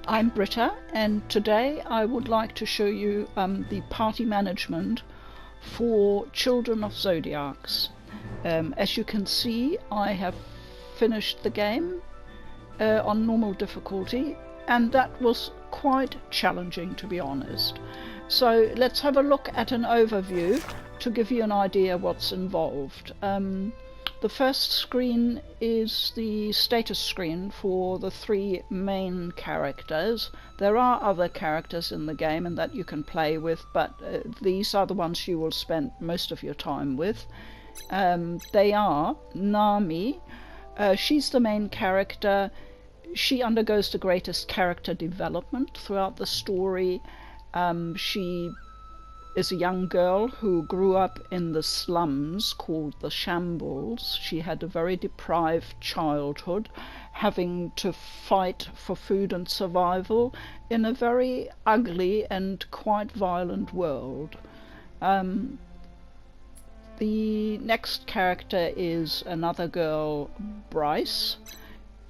I'm Britta, and today I would like to show you the party management for Children of Zodiarcs. As you can see, I have finished the game on normal difficulty, and that was quite challenging, to be honest. So let's have a look at an overview to give you an idea what's involved. The first screen is the status screen for the three main characters. There are other characters in the game and that you can play with, but these are the ones you will spend most of your time with. They are Nami. She's the main character. She undergoes the greatest character development throughout the story. She is a young girl who grew up in the slums called the Shambles. She had a very deprived childhood, having to fight for food and survival in a very ugly and quite violent world. The next character is another girl, Bryce.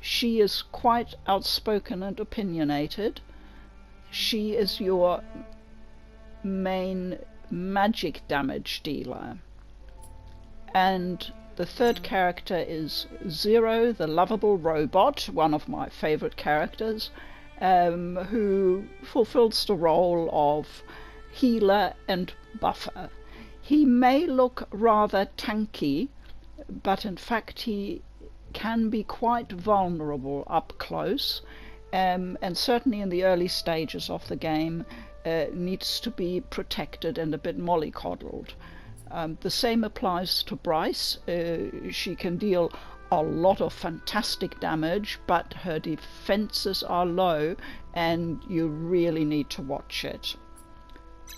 She is quite outspoken and opinionated. She is your main magic damage dealer. And the third character is Zero, the lovable robot, one of my favorite characters, who fulfills the role of healer and buffer. He may look rather tanky, but in fact he can be quite vulnerable up close, and certainly in the early stages of the game needs to be protected and a bit mollycoddled. The same applies to Bryce. She can deal a lot of fantastic damage, but her defenses are low and you really need to watch it.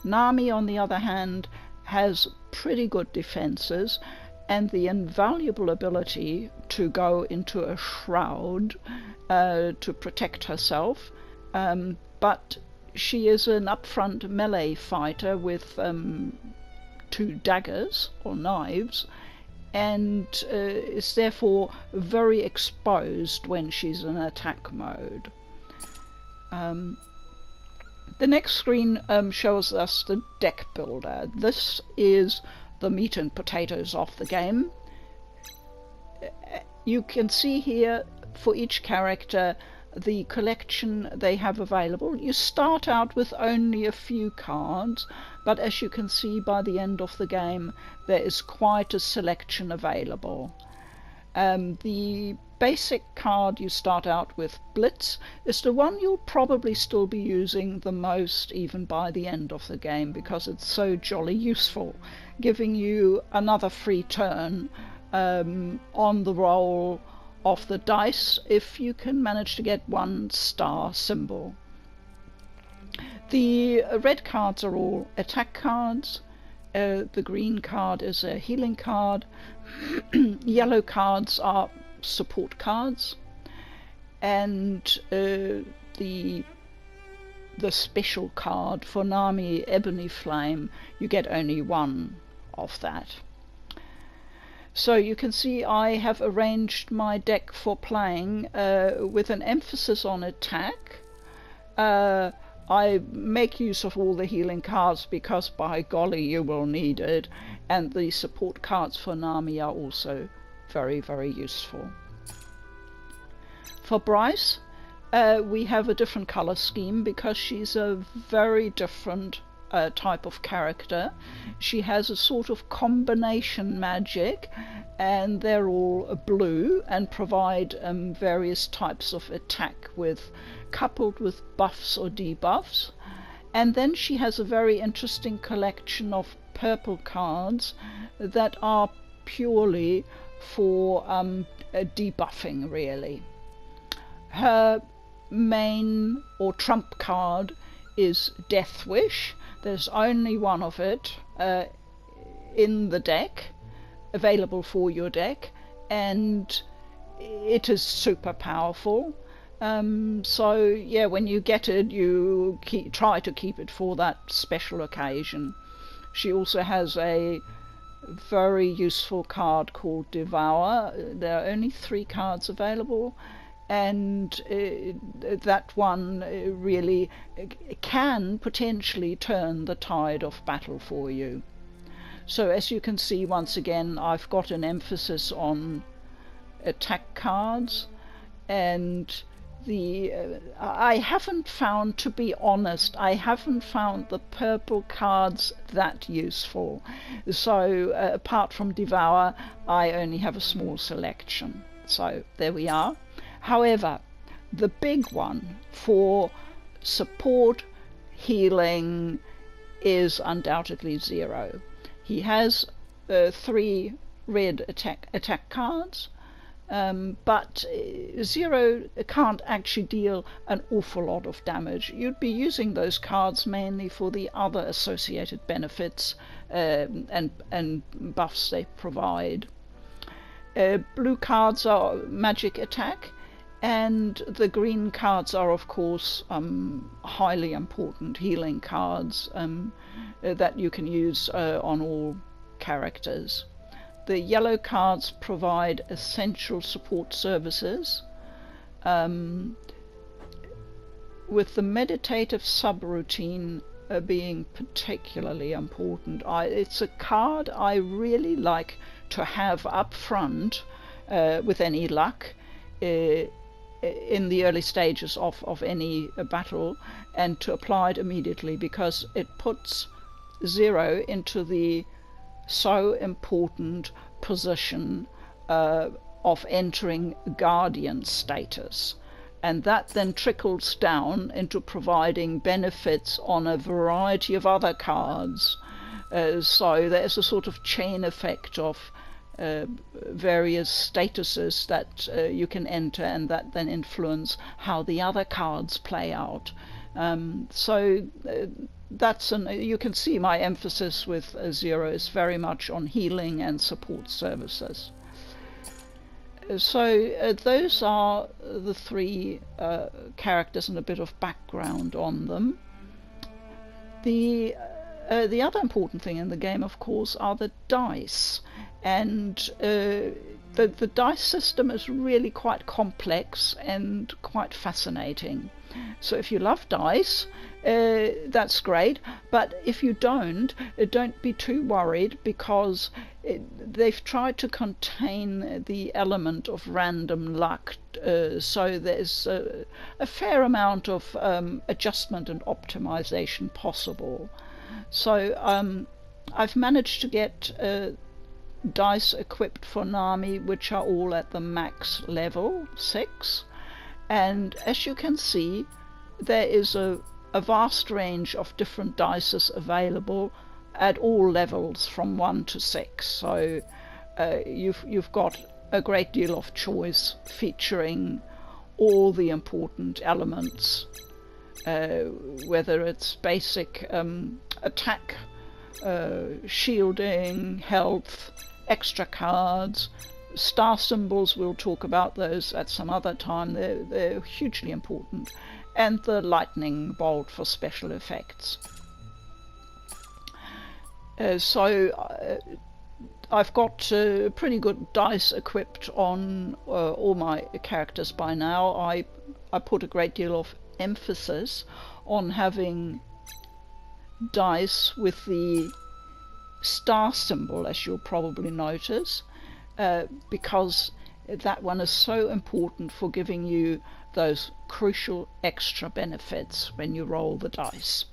Nami, on the other hand, has pretty good defenses and the invaluable ability to go into a shroud to protect herself, but she is an upfront melee fighter with two daggers or knives, and is therefore very exposed when she's in attack mode. The next screen shows us the deck builder. This is the meat and potatoes of the game. You can see here for each character the collection they have available. You start out with only a few cards, but as you can see by the end of the game there is quite a selection available. The basic card you start out with, Blitz, is the one you'll probably still be using the most even by the end of the game, because it's so jolly useful, giving you another free turn on the roll of the dice if you can manage to get one star symbol. The red cards are all attack cards. The green card is a healing card. Yellow cards are support cards, and the special card for Nami, Ebony Flame, you get only one of that. So you can see I have arranged my deck for playing with an emphasis on attack. I make use of all the healing cards because by golly you will need it, and the support cards for Nami are also very, very useful. For Bryce, we have a different color scheme because she's a very different type of character. She has a sort of combination magic, and they're all blue and provide various types of attack coupled with buffs or debuffs. And then she has a very interesting collection of purple cards that are purely for debuffing, really. Her main or trump card is Death Wish. There's only one of it in the deck, available for your deck, and it is super powerful. So yeah, when you get it, you try to keep it for that special occasion. She also has a very useful card called Devour. There are only 3 cards available, and that one really can potentially turn the tide of battle for you. So as you can see, once again, I've got an emphasis on attack cards, and I haven't found, to be honest, I haven't found the purple cards that useful. So apart from Devour, I only have a small selection. So there we are. However, the big one for support healing is undoubtedly Zero. He has 3 red attack cards, but Zero can't actually deal an awful lot of damage. You'd be using those cards mainly for the other associated benefits and buffs they provide. Blue cards are magic attack, and the green cards are, of course, highly important healing cards that you can use on all characters. The yellow cards provide essential support services, with the meditative subroutine being particularly important. It's a card I really like to have up front with any luck in the early stages of any battle, and to apply it immediately, because it puts Zero into the so important position of entering Guardian status, and that then trickles down into providing benefits on a variety of other cards. So there's a sort of chain effect of various statuses that you can enter, and that then influence how the other cards play out. You can see my emphasis with Zero is very much on healing and support services. So those are the 3 characters and a bit of background on them. The other important thing in the game, of course, are the dice, and the dice system is really quite complex and quite fascinating. So if you love dice, that's great, but if you don't be too worried, because they've tried to contain the element of random luck, so there's a fair amount of adjustment and optimization possible. So I've managed to get dice equipped for Nami, which are all at the max level 6, and as you can see, there is a vast range of different dices available at all levels from 1 to 6. So you've got a great deal of choice, featuring all the important elements, whether it's basic attack, shielding, health, extra cards, star symbols. We'll talk about those at some other time. They're hugely important, and the lightning bolt for special effects. I've got pretty good dice equipped on all my characters by now. I put a great deal of emphasis on having dice with the star symbol, as you'll probably notice, because that one is so important for giving you those crucial extra benefits when you roll the dice.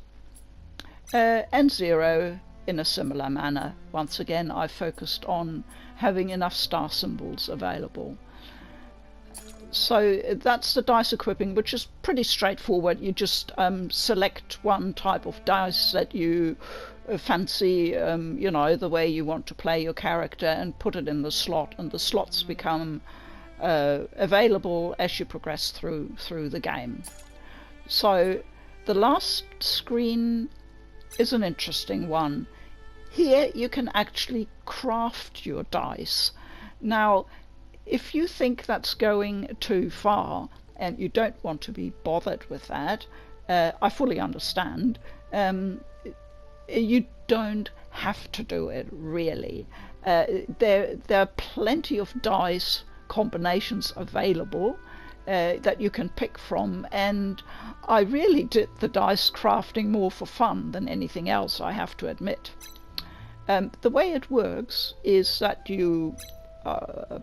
And Zero in a similar manner. Once again, I focused on having enough star symbols available. So that's the dice equipping, which is pretty straightforward. You just select one type of dice that you fancy, the way you want to play your character, and put it in the slot, and the slots become available as you progress through the game. So the last screen is an interesting one. Here you can actually craft your dice. Now, if you think that's going too far and you don't want to be bothered with that, I fully understand. You don't have to do it, really. There are plenty of dice combinations available, that you can pick from, and I really did the dice crafting more for fun than anything else, I have to admit. The way it works is that you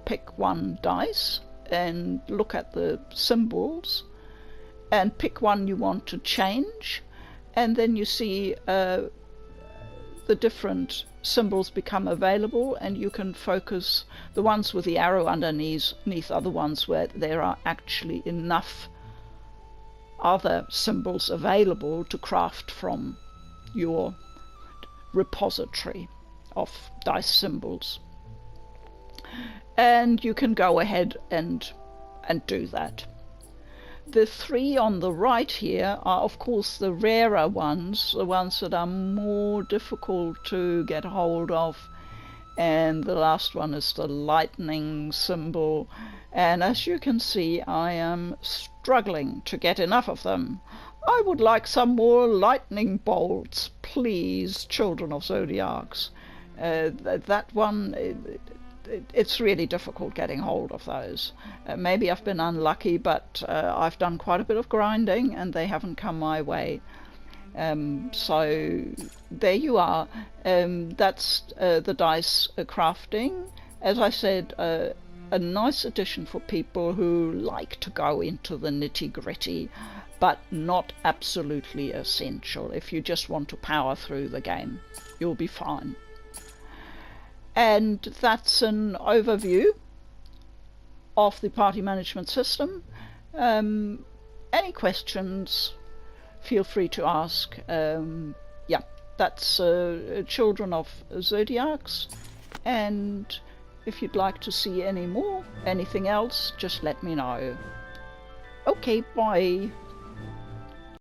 pick one dice and look at the symbols and pick one you want to change, and then you see the different symbols become available, and you can focus. The ones with the arrow underneath are the ones where there are actually enough other symbols available to craft from your repository of dice symbols. And you can go ahead and do that. The three on the right here are, of course, the rarer ones, the ones that are more difficult to get hold of. And the last one is the lightning symbol. And as you can see, I am struggling to get enough of them. I would like some more lightning bolts, please, children of Zodiarcs. That one, it's really difficult getting hold of those. Maybe I've been unlucky, but I've done quite a bit of grinding and they haven't come my way. So there you are. That's the dice crafting. As I said, a nice addition for people who like to go into the nitty-gritty, but not absolutely essential. If you just want to power through the game, you'll be fine. And that's an overview of the party management system. Any questions, feel free to ask. Yeah, that's Children of Zodiarcs. And if you'd like to see any more, anything else, just let me know. Okay, bye.